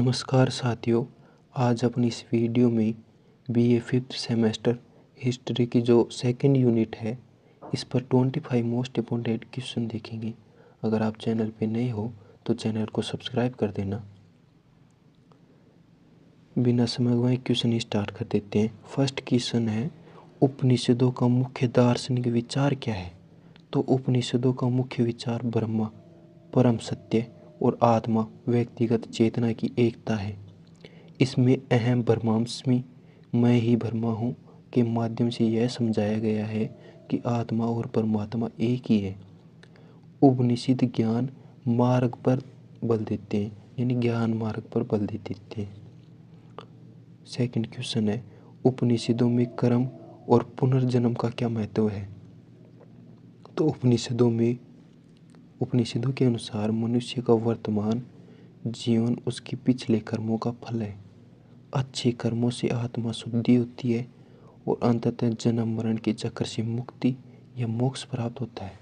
नमस्कार साथियों, आज अपनी इस वीडियो में बीए 5th सेमेस्टर हिस्ट्री की जो सेकंड यूनिट है इस पर 25 मोस्ट इम्पोर्टेंट क्वेश्चन देखेंगे। अगर आप चैनल पे नए हो तो चैनल को सब्सक्राइब कर देना। बिना समय गवाए क्वेश्चन स्टार्ट कर देते हैं। फर्स्ट क्वेश्चन है, उपनिषदों का मुख्य दार्शनिक विचार क्या है? तो उपनिषदों का मुख्य विचार ब्रह्मा, परम सत्य और आत्मा व्यक्तिगत चेतना की एकता है। इसमें अहम ब्रह्मास्मि, मैं ही ब्रह्मा हूँ के माध्यम से यह समझाया गया है कि आत्मा और परमात्मा एक ही है। उपनिषद ज्ञान मार्ग पर बल देते हैं, यानी ज्ञान मार्ग पर बल देते हैं। सेकंड क्वेश्चन है, उपनिषदों में कर्म और पुनर्जन्म का क्या महत्व है? तो उपनिषदों के अनुसार मनुष्य का वर्तमान जीवन उसके पिछले कर्मों का फल है। अच्छे कर्मों से आत्मा शुद्धि होती है और अंततः जन्म मरण के चक्र से मुक्ति या मोक्ष प्राप्त होता है।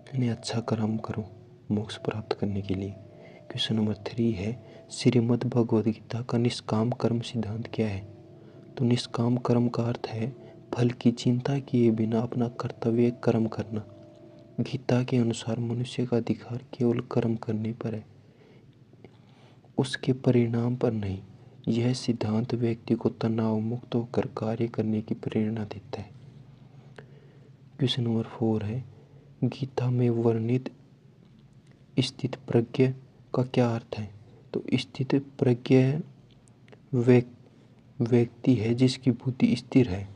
यानी अच्छा कर्म करो मोक्ष प्राप्त करने के लिए। क्वेश्चन नंबर 3 है, श्रीमद् भगवद गीता का निष्काम कर्म सिद्धांत क्या है? तो निष्काम कर्म का अर्थ है फल की चिंता किए बिना अपना कर्तव्य कर्म करना। गीता के अनुसार मनुष्य का अधिकार केवल कर्म करने पर है, उसके परिणाम पर नहीं। यह सिद्धांत व्यक्ति को तनाव मुक्त होकर कार्य करने की प्रेरणा देता है। क्वेश्चन नंबर 4 है, गीता में वर्णित स्थित प्रज्ञ का क्या अर्थ है? तो स्थित प्रज्ञ व्यक्ति है जिसकी बुद्धि स्थिर है,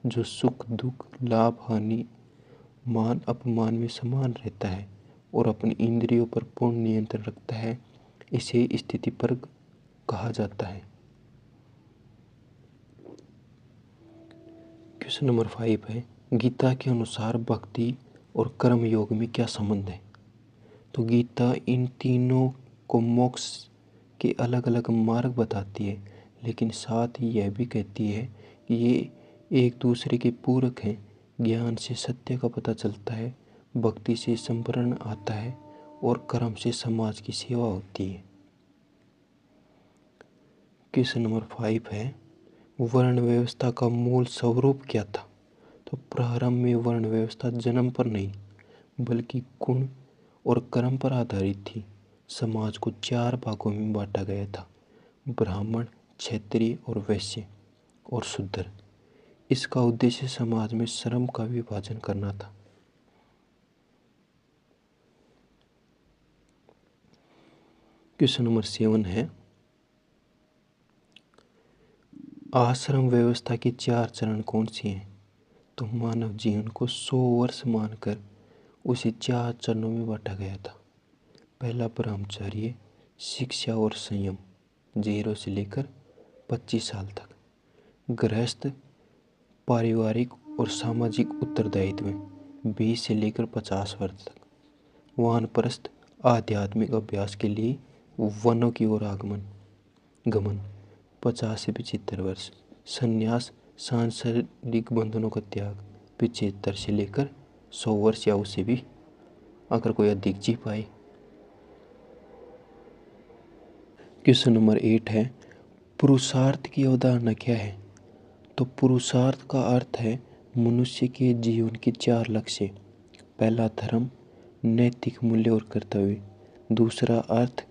जो सुख दुख लाभ हानि मान अपमान में समान रहता है और अपनी इंद्रियों पर पूर्ण नियंत्रण रखता है। इसे स्थितिपरक कहा जाता है। क्वेश्चन नंबर 5 है, गीता के अनुसार भक्ति और कर्म योग में क्या संबंध है? तो गीता इन तीनों को मोक्ष के अलग अलग मार्ग बताती है, लेकिन साथ ही यह भी कहती है कि ये एक दूसरे के पूरक हैं। ज्ञान से सत्य का पता चलता है, भक्ति से संवरण आता है और कर्म से समाज की सेवा होती है। क्वेश्चन नंबर 5 है, वर्ण व्यवस्था का मूल स्वरूप क्या था? तो प्रारंभ में वर्ण व्यवस्था जन्म पर नहीं बल्कि गुण और कर्म पर आधारित थी। समाज को 4 भागों में बांटा गया था, ब्राह्मण, क्षत्रिय और वैश्य और शूद्र। इसका उद्देश्य समाज में श्रम का विभाजन करना था। क्वेश्चन नंबर 7 है, आश्रम व्यवस्था के 4 चरण कौन से हैं? तो मानव जीवन को 100 वर्ष मानकर उसे 4 चरणों में बांटा गया था। पहला ब्रह्मचर्य, शिक्षा और संयम 0 से लेकर 25 साल तक। गृहस्थ, पारिवारिक और सामाजिक उत्तरदायित्व 20 से लेकर 50 वर्ष तक। वानप्रस्थ, आध्यात्मिक अभ्यास के लिए वनों की ओर गमन 50 से 75 वर्ष। संन्यास, सांसारिक बंधनों का त्याग 75 से लेकर 100 वर्ष या उससे भी अगर कोई अधिक जी पाए। क्वेश्चन नंबर 8 है, पुरुषार्थ की अवधारणा क्या है? तो पुरुषार्थ का अर्थ है मनुष्य के जीवन के 4 लक्ष्य। पहला धर्म, नैतिक मूल्य और कर्तव्य। दूसरा अर्थ,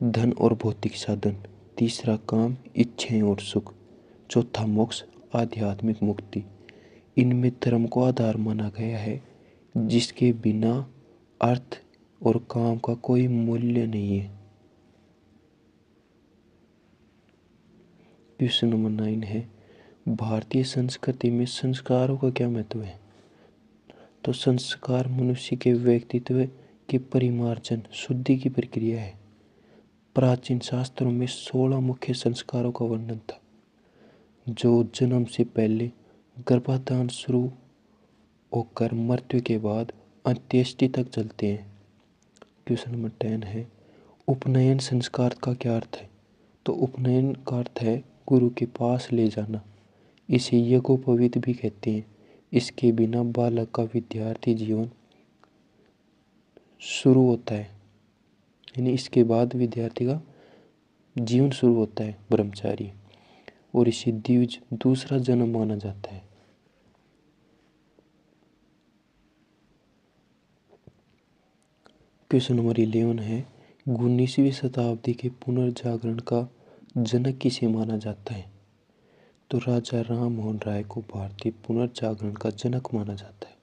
धन और भौतिक साधन। तीसरा काम, इच्छाएं और सुख। चौथा मोक्ष, आध्यात्मिक मुक्ति। इनमें धर्म को आधार माना गया है, जिसके बिना अर्थ और काम का कोई मूल्य नहीं है। क्वेश्चन नंबर 9 है, भारतीय संस्कृति में संस्कारों का क्या महत्व है? तो संस्कार मनुष्य के व्यक्तित्व के परिमार्जन शुद्धि की प्रक्रिया है। प्राचीन शास्त्रों में 16 मुख्य संस्कारों का वर्णन था, जो जन्म से पहले गर्भाधान शुरू होकर मृत्यु के बाद अंत्येष्टि तक चलते हैं। क्वेश्चन नंबर 10 है, उपनयन संस्कार का क्या अर्थ है? तो उपनयन का अर्थ है गुरु के पास ले जाना। इसे यज्ञोपवीत भी कहते हैं। इसके बिना बालक का विद्यार्थी जीवन शुरू होता है। यानी इसके बाद विद्यार्थी का जीवन शुरू होता है ब्रह्मचारी, और इसे द्विज दूसरा जन्म माना जाता है। क्वेश्चन नंबर 11 है, 19वीं शताब्दी के पुनर्जागरण का जनक किसे माना जाता है? तो राजा राम मोहन राय को भारतीय पुनर्जागरण का जनक माना जाता है।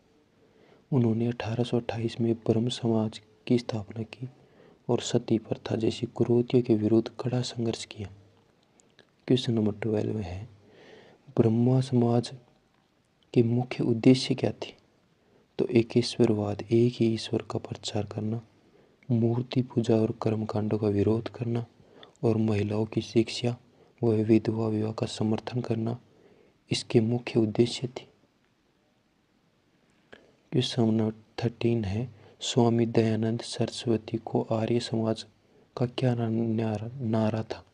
उन्होंने 1828 में ब्रह्म समाज की स्थापना की और सती प्रथा जैसी कुरीतियों के विरुद्ध कड़ा संघर्ष किया। क्वेश्चन नंबर 12 है, ब्रह्म समाज के मुख्य उद्देश्य क्या थे? तो एकेश्वरवाद, एक ही ईश्वर का प्रचार करना, मूर्ति पूजा और कर्मकांडों का विरोध करना, और महिलाओं की शिक्षा व विधवा विवाह का समर्थन करना इसके मुख्य उद्देश्य थे। क्वेश्चन नंबर 13 है, स्वामी दयानंद सरस्वती को आर्य समाज का क्या नारा था?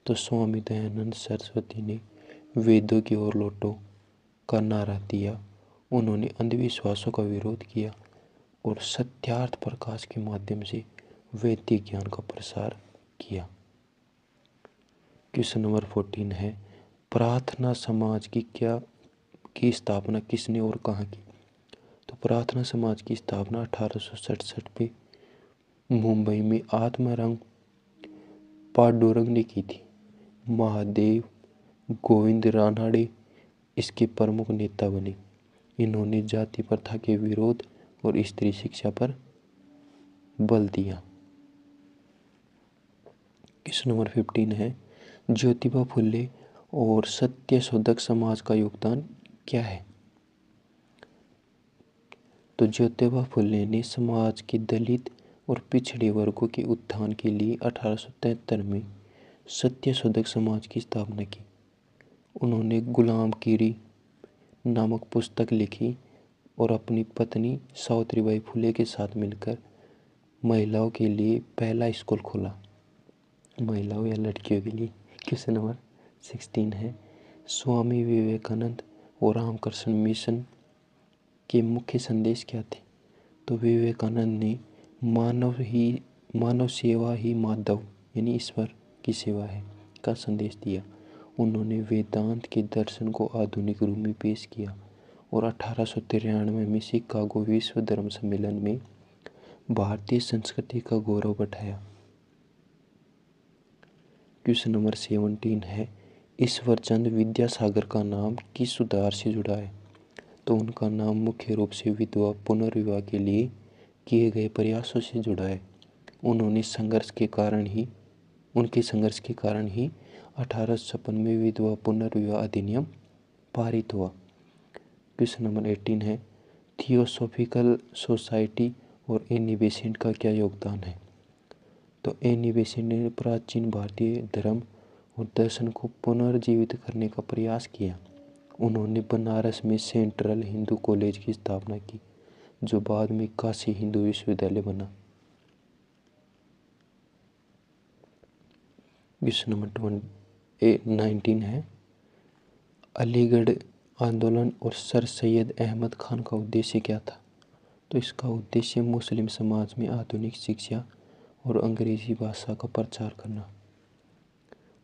तो स्वामी दयानंद सरस्वती ने वेदों की ओर लौटो का नारा दिया। उन्होंने अंधविश्वासों का विरोध किया और सत्यार्थ प्रकाश के माध्यम से वैदिक ज्ञान का प्रसार किया। क्वेश्चन नंबर 14 है, प्रार्थना समाज की स्थापना किसने और कहाँ की? तो प्रार्थना समाज की स्थापना 1867 में मुंबई में आत्माराम पांडुरंग ने की थी। महादेव गोविंद रानड़े इसके प्रमुख नेता बने। इन्होंने जाति प्रथा के विरोध और स्त्री शिक्षा पर बल दिया। क्वेश्चन नंबर 15 है, ज्योतिबा फुले और सत्यशोधक समाज का योगदान क्या है? तो ज्योतिबा फुले ने समाज के दलित और पिछड़े वर्गों के उत्थान के लिए 1873 में सत्यशोधक समाज की स्थापना की। उन्होंने गुलामगिरी नामक पुस्तक लिखी और अपनी पत्नी सावित्रीबाई फुले के साथ मिलकर महिलाओं के लिए पहला स्कूल खोला, महिलाओं या लड़कियों के लिए। क्वेश्चन नंबर 16 है, स्वामी विवेकानंद और रामकृष्ण मिशन के मुख्य संदेश क्या थे? तो विवेकानंद ने मानव सेवा ही माधव यानी ईश्वर की सेवा है का संदेश दिया। उन्होंने वेदांत के दर्शन को आधुनिक रूप में पेश किया और 1893 में शिकागो विश्व धर्म सम्मेलन में भारतीय संस्कृति का गौरव बढ़ाया। क्वेश्चन नंबर 17 है, ईश्वरचंद विद्यासागर का नाम किस सुधार से जुड़ा है? तो उनका नाम मुख्य रूप से विधवा पुनर्विवाह के लिए किए गए प्रयासों से जुड़ा है। उनके संघर्ष के कारण ही 1856 में विधवा पुनर्विवाह अधिनियम पारित हुआ। क्वेश्चन नंबर 18 है, थियोसॉफिकल सोसाइटी और एनी बेसेंट का क्या योगदान है? तो एनी बेसेंट ने प्राचीन भारतीय धर्म और दर्शन को पुनर्जीवित करने का प्रयास किया। उन्होंने बनारस में सेंट्रल हिंदू कॉलेज की स्थापना की, जो बाद में काशी हिंदू विश्वविद्यालय बना। क्वेश्चन नंबर 19 है, अलीगढ़ आंदोलन और सर सैयद अहमद खान का उद्देश्य क्या था? तो इसका उद्देश्य मुस्लिम समाज में आधुनिक शिक्षा और अंग्रेजी भाषा का प्रचार करना।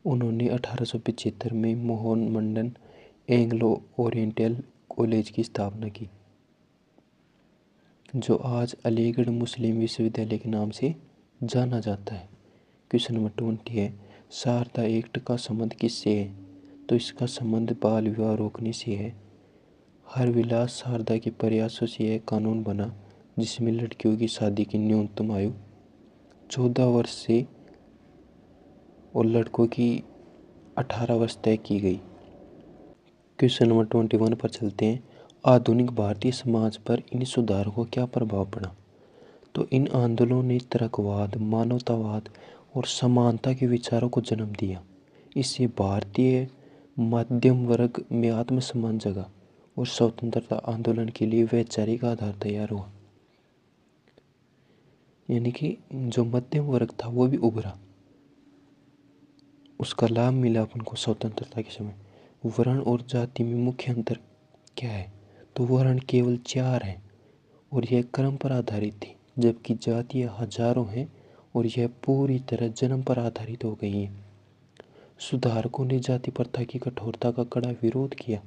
उन्होंने 1875 में मोहनमंडन एंग्लो ओरिएंटल कॉलेज की स्थापना की, जो आज अलीगढ़ मुस्लिम विश्वविद्यालय के नाम से जाना जाता है। क्वेश्चन नंबर 20 है, शारदा एक्ट का संबंध किससे है? तो इसका संबंध बाल विवाह रोकने से है। हरविलास शारदा के प्रयासों से यह कानून बना, जिसमें लड़कियों की शादी की न्यूनतम आयु 14 वर्ष से और लड़कों की 18 वर्ष तय की गई। क्वेश्चन नंबर 21 पर चलते हैं, आधुनिक भारतीय समाज पर इन सुधारों को क्या प्रभाव पड़ा? तो इन आंदोलनों ने तर्कवाद, मानवतावाद और समानता के विचारों को जन्म दिया। इससे भारतीय मध्यम वर्ग में आत्मसम्मान जगा और स्वतंत्रता आंदोलन के लिए वैचारिक आधार तैयार हुआ। यानी कि जो मध्यम वर्ग था वो भी उभरा, उसका लाभ मिला अपन को स्वतंत्रता के समय। वर्ण और जाति में मुख्य अंतर क्या है? तो वर्ण केवल 4 हैं और यह क्रम पर आधारित थी, जबकि जातियाँ हजारों हैं और यह पूरी तरह जन्म पर आधारित हो गई है। सुधारकों ने जाति प्रथा की कठोरता का कड़ा विरोध किया।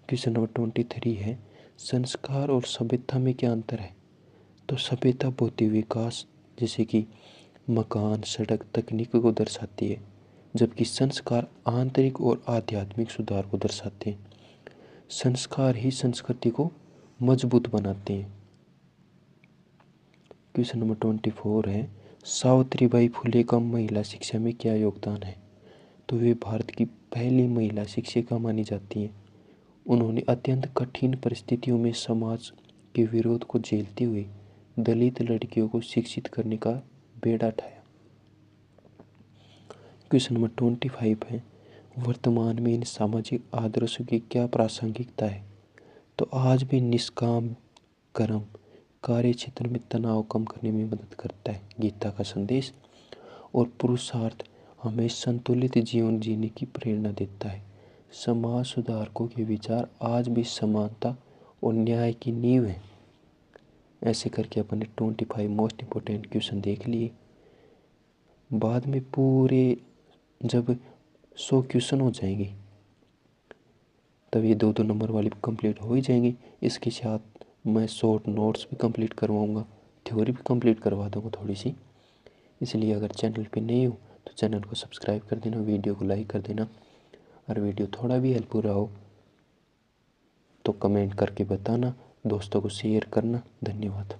क्वेश्चन नंबर 23 है, संस्कार और सभ्यता में क्या अंतर है? तो सभ्यता भौतिक विकास जैसे कि मकान, सड़क, तकनीक को दर्शाती है, जबकि संस्कार आंतरिक और आध्यात्मिक सुधार को दर्शाते हैं। संस्कार ही संस्कृति को मजबूत बनाते हैं। क्वेश्चन नंबर 24 है, सावित्रीबाई फुले का महिला शिक्षा में क्या योगदान है? तो वे भारत की पहली महिला शिक्षिका मानी जाती हैं। उन्होंने अत्यंत कठिन परिस्थितियों में समाज के विरोध को झेलते हुए दलित लड़कियों को शिक्षित करने का बेड़ा उठाया। क्वेश्चन नंबर 25 है, वर्तमान में इन सामाजिक आदर्शों की क्या प्रासंगिकता है? तो आज भी निष्काम कर्म कार्य क्षेत्र में तनाव कम करने में मदद करता है। गीता का संदेश और पुरुषार्थ हमें संतुलित जीवन जीने की प्रेरणा देता है। समाज सुधारकों के विचार आज भी समानता और न्याय की नींव है। ऐसे करके अपन ने 25 मोस्ट इम्पोर्टेंट क्वेश्चन देख लिए। बाद में पूरे जब 100 क्वेश्चन हो जाएंगे तब ये 2-2 नंबर वाली कंप्लीट हो ही जाएंगी। इसके साथ मैं शॉर्ट नोट्स भी कंप्लीट करवाऊँगा, थ्योरी भी कंप्लीट करवा दूँगा थोड़ी सी। इसलिए अगर चैनल पे नए हो तो चैनल को सब्सक्राइब कर देना, वीडियो को लाइक कर देना, और वीडियो थोड़ा भी हेल्पफुल रहा हो तो कमेंट करके बताना, दोस्तों को शेयर करना। धन्यवाद।